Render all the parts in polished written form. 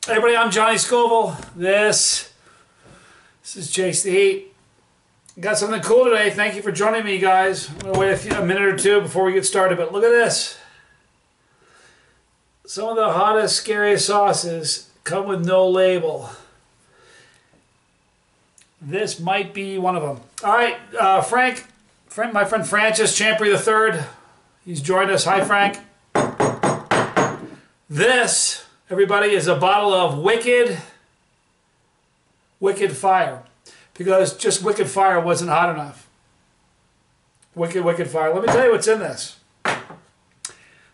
Hey everybody, I'm Johnny Scoville. This is Chasetheheat. Got something cool today. Thank you for joining me, guys. I'm going to wait a minute or two before we get started, but look at this. Some of the hottest, scariest sauces come with no label. This might be one of them. All right, my friend Francis Champury III. He's joined us. Hi, Frank. This, everybody, is a bottle of Wicked Fire. Because just Wicked Fire wasn't hot enough. Wicked Fire. Let me tell you what's in this.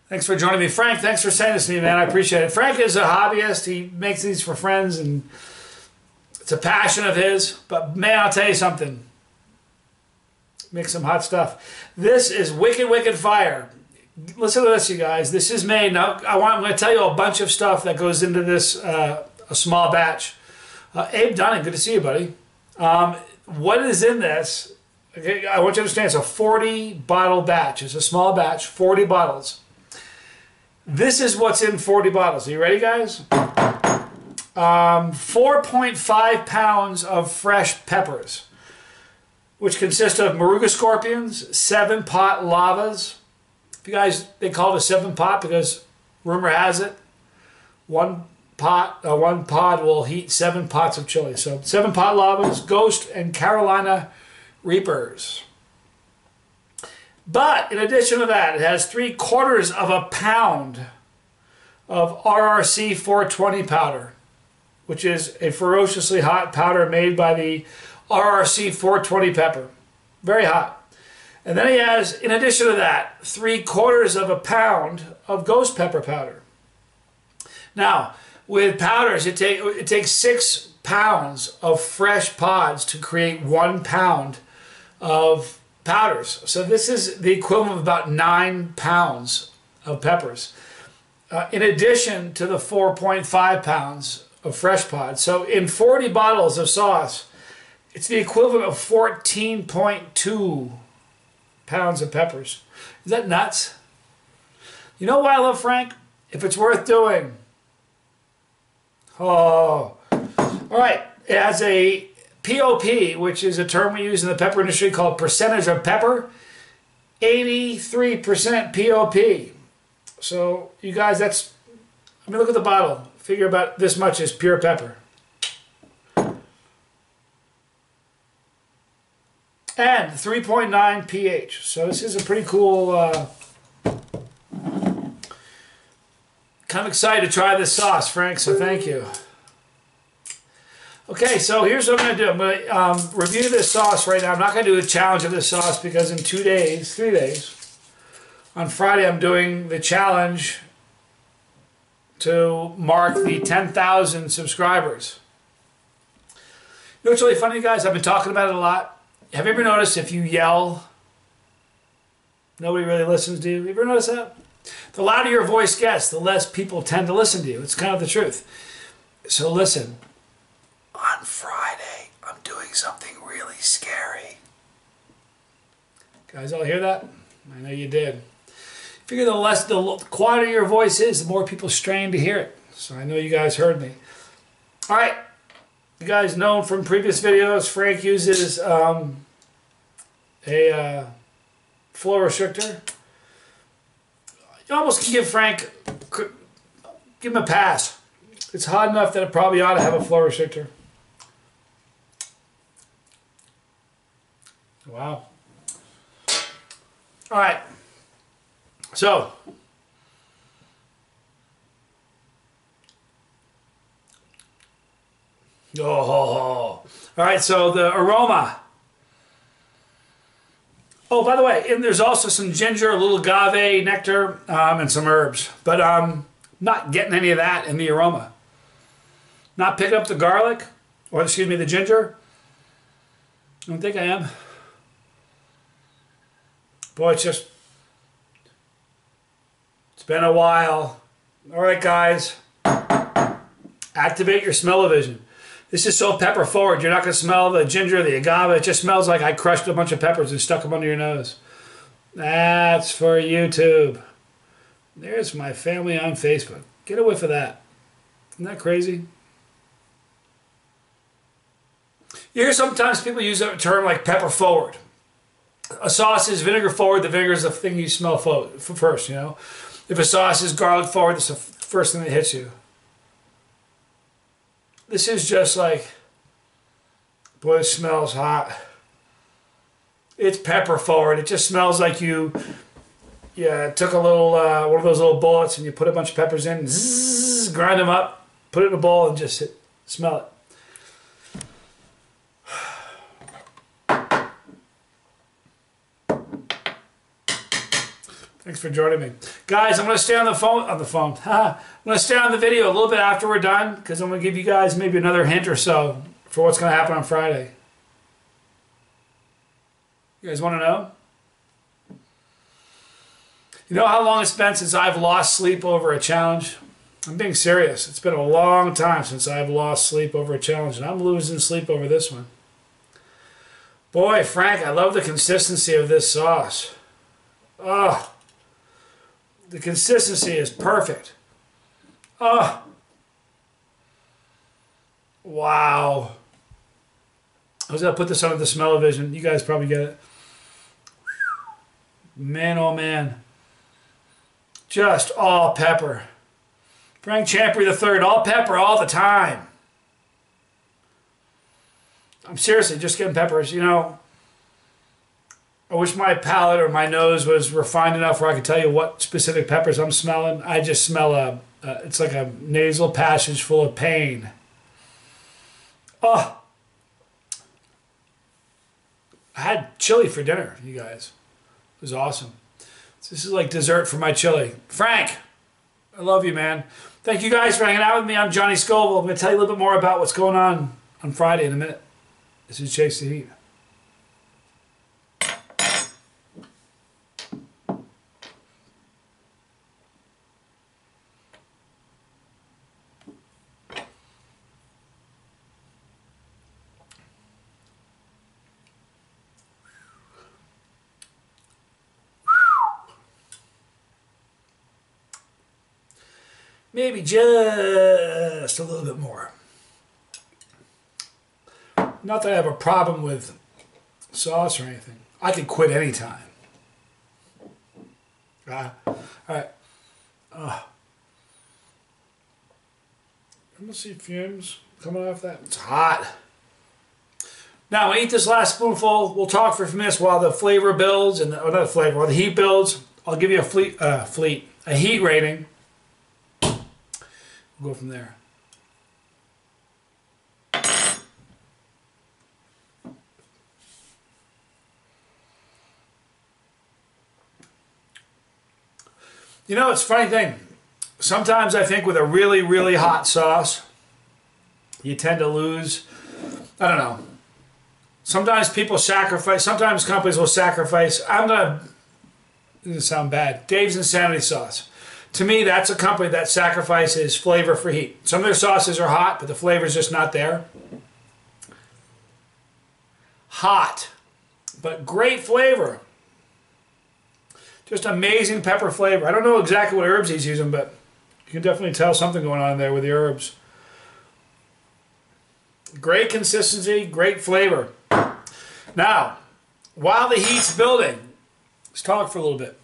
Thanks for joining me. Frank, thanks for saying this to me, man. I appreciate it. Frank is a hobbyist. He makes these for friends, and it's a passion of his. But, man, I'll tell you something. Make some hot stuff. This is Wicked Fire. Listen to this, you guys. This is made. Now, I'm going to tell you a bunch of stuff that goes into this, a small batch. Abe Dunning, good to see you, buddy. What is in this? Okay, I want you to understand it's a 40-bottle batch. It's a small batch, 40 bottles. This is what's in 40 bottles. Are you ready, guys? 4.5 pounds of fresh peppers, which consist of Moruga scorpions, 7-pot lavas. If you guys, they call it a 7-pot because rumor has it, one pod will heat 7 pots of chili. So 7-pot lavas, Ghost and Carolina Reapers. But in addition to that, it has 3/4 of a pound of RRC 420 powder, which is a ferociously hot powder made by the RRC 420 pepper. Very hot. And then he has, in addition to that, 3/4 of a pound of ghost pepper powder. Now, with powders, it takes 6 pounds of fresh pods to create 1 pound of powders. So this is the equivalent of about 9 pounds of peppers, in addition to the 4.5 pounds of fresh pods. So in 40 bottles of sauce, it's the equivalent of 14.2 pounds of peppers. Is that nuts? You know why I love Frank? If it's worth doing. Oh. All right. It has a POP, which is a term we use in the pepper industry called percentage of pepper. 83% POP. So, you guys, that's... I mean, look at the bottle. Figure about this much is pure pepper. And 3.9 pH. So this is a pretty cool... kind of excited to try this sauce, Frank, so thank you. Okay, so here's what I'm going to do. I'm going to review this sauce right now. I'm not going to do a challenge of this sauce because in 3 days, on Friday, I'm doing the challenge to mark the 10,000 subscribers. You know what's really funny, guys? I've been talking about it a lot. Have you ever noticed if you yell, nobody really listens to you? Have you ever noticed that? The louder your voice gets, the less people tend to listen to you. It's kind of the truth. So listen, on Friday, I'm doing something really scary. Guys all hear that? I know you did. Figure the quieter your voice is, the more people strain to hear it. So I know you guys heard me. All right. You guys know from previous videos, Frank uses a flow restrictor. You almost can give Frank, give him a pass. It's hot enough that it probably ought to have a flow restrictor. Wow. All right. So. Oh. All right, so the aroma. Oh, by the way, and there's also some ginger, a little agave nectar, and some herbs. But I'm not getting any of that in the aroma. Not picking up the garlic, or excuse me, the ginger. I don't think I am. Boy, it's been a while. All right, guys. Activate your smell-o-vision. This is so pepper forward. You're not going to smell the ginger, the agave. It just smells like I crushed a bunch of peppers and stuck them under your nose. That's for YouTube. There's my family on Facebook. Get a whiff of that. Isn't that crazy? You hear sometimes people use a term like pepper forward. A sauce is vinegar forward. The vinegar is the thing you smell first, you know. If a sauce is garlic forward, it's the first thing that hits you. This is just like, boy, it smells hot. It's pepper forward. It just smells like you took a little, one of those little bullets and you put a bunch of peppers in, zzz, grind them up, put it in a bowl and just smell it. Thanks for joining me. Guys, I'm going to stay on the phone. I'm going to stay on the video a little bit after we're done because I'm going to give you guys maybe another hint or so for what's going to happen on Friday. You guys want to know? You know how long it's been since I've lost sleep over a challenge? I'm being serious. It's been a long time since I've lost sleep over a challenge, and I'm losing sleep over this one. Boy, Frank, I love the consistency of this sauce. Oh. The consistency is perfect. Oh. Wow. I was going to put this under the smell-o-vision. You guys probably get it. Man, oh man. Just all pepper. Frank Champury III, all pepper all the time. I'm seriously just getting peppers, you know. I wish my palate or my nose was refined enough where I could tell you what specific peppers I'm smelling. I just smell it's like a nasal passage full of pain. Oh. I had chili for dinner, you guys. It was awesome. This is like dessert for my chili. Frank, I love you, man. Thank you guys for hanging out with me. I'm Johnny Scoville. I'm going to tell you a little bit more about what's going on Friday in a minute. This is Chasetheheat. Maybe just a little bit more. Not that I have a problem with sauce or anything. I could quit anytime. All right. I'm gonna see fumes coming off that. It's hot. Now, when I eat this last spoonful, we'll talk for a few minutes while the flavor builds, and not the flavor, while the heat builds. I'll give you a heat rating. We'll go from there. You know, it's a funny thing. Sometimes I think with a really, really hot sauce, you tend to lose, I don't know. Sometimes people sacrifice, sometimes companies will sacrifice, this is going to sound bad, Dave's Insanity Sauce. To me, that's a company that sacrifices flavor for heat. Some of their sauces are hot, but the flavor is just not there. Hot, but great flavor. Just amazing pepper flavor. I don't know exactly what herbs he's using, but you can definitely tell something going on there with the herbs. Great consistency, great flavor. Now, while the heat's building, let's talk for a little bit.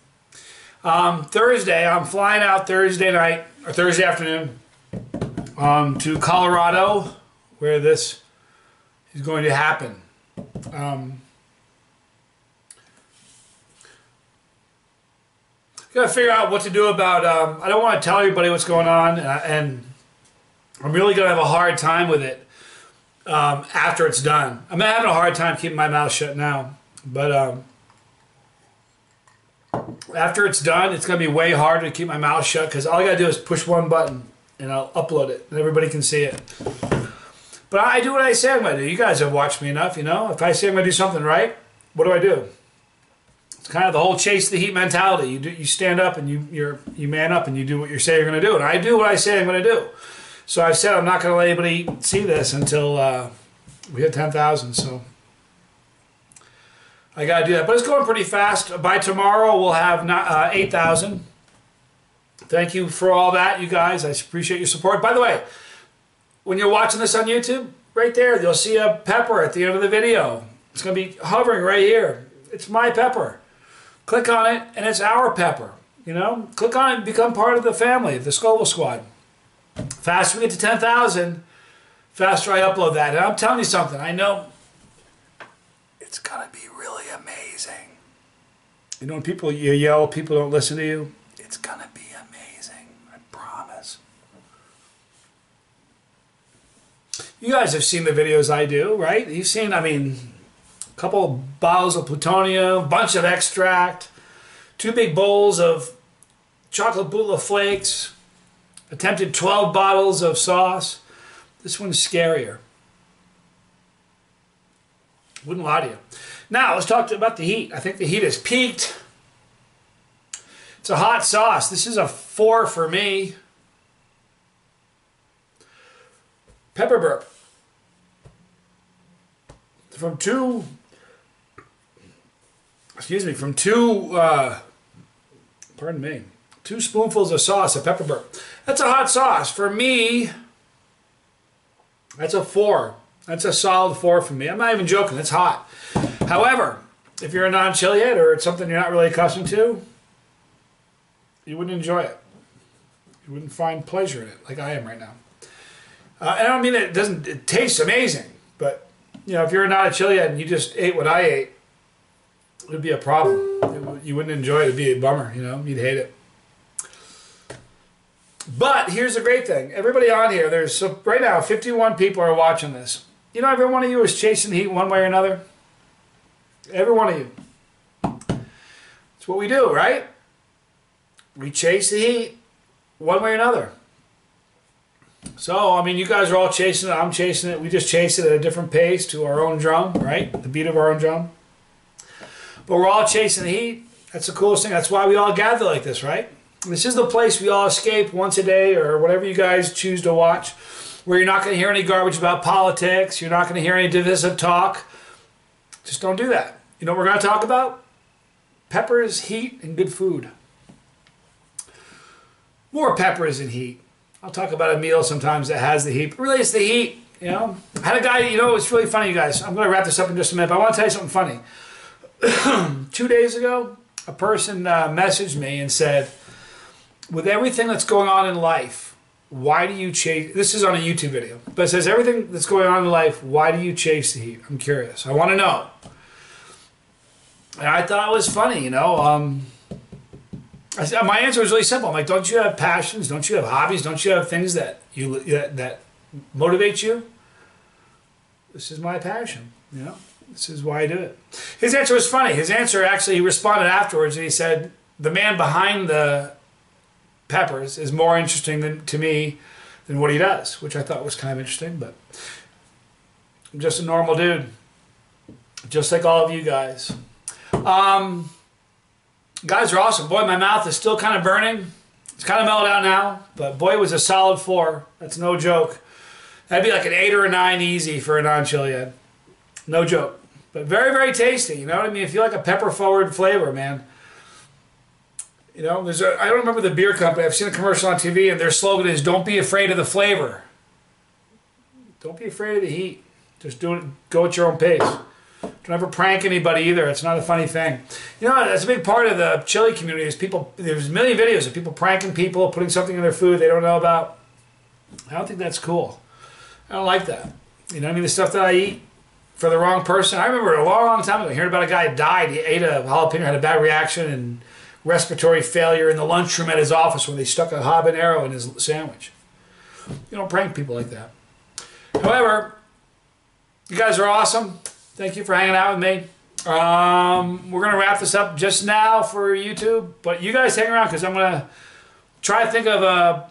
Thursday, I'm flying out Thursday night, or Thursday afternoon, to Colorado, where this is going to happen. Gotta figure out what to do about, I don't want to tell everybody what's going on, and I'm really going to have a hard time with it after it's done. I'm having a hard time keeping my mouth shut now, but after it's done, it's going to be way harder to keep my mouth shut because all I got to do is push one button and I'll upload it and everybody can see it. But I do what I say I'm going to do. You guys have watched me enough, you know. If I say I'm going to do something right, what do? It's kind of the whole chase the heat mentality. You stand up and you man up and you do what you say you're going to do. And I do what I say I'm going to do. So I've said I'm not going to let anybody see this until we hit 10,000. So I got to do that. But it's going pretty fast. By tomorrow, we'll have 8,000. Thank you for all that, you guys. I appreciate your support. By the way, when you're watching this on YouTube, right there, you'll see a pepper at the end of the video. It's going to be hovering right here. It's my pepper. Click on it, and it's our pepper. You know, click on it and become part of the family, the Scoville Squad. Faster we get to 10,000, faster I upload that. And I'm telling you something, I know it's going to be really amazing. You know, when people, you yell, people don't listen to you, it's going to be amazing. I promise. You guys have seen the videos I do, right? You've seen, I mean, a couple bottles of plutonium, a bunch of extract, 2 big bowls of chocolate Bula flakes, attempted 12 bottles of sauce. This one's scarier. Wouldn't lie to you. Now, let's talk about the heat. I think the heat has peaked. It's a hot sauce. This is a 4 for me. Pepper burp. From two pardon me, 2 spoonfuls of sauce of pepper burp. That's a hot sauce. For me, that's a 4. That's a solid 4 for me. I'm not even joking. It's hot. However, if you're a non-chilihead or it's something you're not really accustomed to, you wouldn't enjoy it. You wouldn't find pleasure in it like I am right now. And I don't mean that it tastes amazing, but you know, if you're not a chilihead and you just ate what I ate, it would be a problem. You wouldn't enjoy it. It'd be a bummer, you know. You'd hate it. But here's the great thing. Everybody on here, right now 51 people are watching this. You know, every one of you is chasing heat one way or another. Every one of you. It's what we do, right? We chase the heat one way or another. So, I mean, you guys are all chasing it. I'm chasing it. We just chase it at a different pace to our own drum, right? The beat of our own drum. But we're all chasing the heat. That's the coolest thing. That's why we all gather like this, right? This is the place we all escape once a day or whatever you guys choose to watch, where you're not going to hear any garbage about politics. You're not going to hear any divisive talk. Just don't do that. You know what we're going to talk about? Peppers, heat, and good food. More peppers and heat. I'll talk about a meal sometimes that has the heat. But really, it's the heat, you know. I had a guy, you know, it's really funny, you guys. I'm going to wrap this up in just a minute, but I want to tell you something funny. 2 days ago, a person messaged me and said, with everything that's going on in life, why do you chase... This is on a YouTube video, but it says, everything that's going on in life, why do you chase the heat? I'm curious. I want to know. And I thought it was funny, you know. My answer was really simple. I'm like, don't you have passions? Don't you have hobbies? Don't you have things that that motivate you? This is my passion, you know. This is why I do it. His answer was funny. His answer, actually, he responded afterwards and he said, the man behind the peppers is more interesting to me than what he does, which I thought was kind of interesting, but I'm just a normal dude, just like all of you guys. Guys are awesome. Boy, my mouth is still kind of burning. It's kind of mellowed out now, but boy, it was a solid 4. That's no joke. That'd be like an 8 or a 9 easy for a non-chilihead. No joke. But very, very tasty. You know what I mean? If you like a pepper-forward flavor, man. You know, I don't remember the beer company. I've seen a commercial on TV, and their slogan is, don't be afraid of the flavor. Don't be afraid of the heat. Just do it. Go at your own pace. Don't ever prank anybody either. It's not a funny thing. You know, that's a big part of the chili community is people, there's a million videos of people pranking people, putting something in their food they don't know about. I don't think that's cool. I don't like that. You know what I mean? The stuff that I eat for the wrong person. I remember a long, long time ago hearing about a guy who died. He ate a jalapeno, had a bad reaction and respiratory failure in the lunchroom at his office when they stuck a habanero in his sandwich. You don't prank people like that. However, you guys are awesome. Thank you for hanging out with me. We're going to wrap this up just now for YouTube, but you guys hang around because I'm going to try to think of a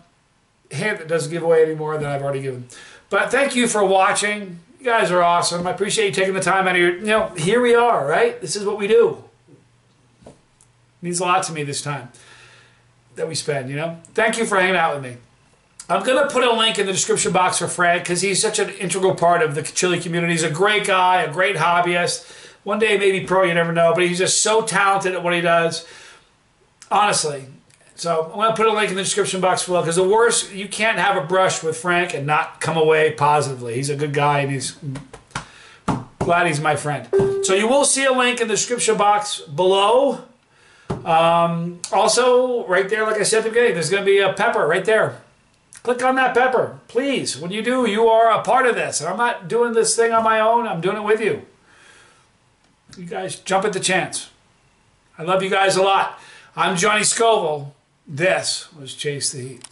hint that doesn't give away any more than I've already given. But thank you for watching. You guys are awesome. I appreciate you taking the time out of your... You know, here we are, right? This is what we do. It means a lot to me this time that we spend, you know? Thank you for hanging out with me. I'm going to put a link in the description box for Frank because he's such an integral part of the chili community. He's a great guy, a great hobbyist. One day maybe pro, you never know, but he's just so talented at what he does. Honestly, So I'm going to put a link in the description box below, because the worst, you can't have a brush with Frank and not come away positively. He's a good guy, and he's glad he's my friend. So you will see a link in the description box below. Also, right there, like I said at the beginning, there's going to be a pepper right there. Click on that pepper, please. When you do, you are a part of this. And I'm not doing this thing on my own. I'm doing it with you. You guys jump at the chance. I love you guys a lot. I'm Johnny Scoville. This was Chase the Heat.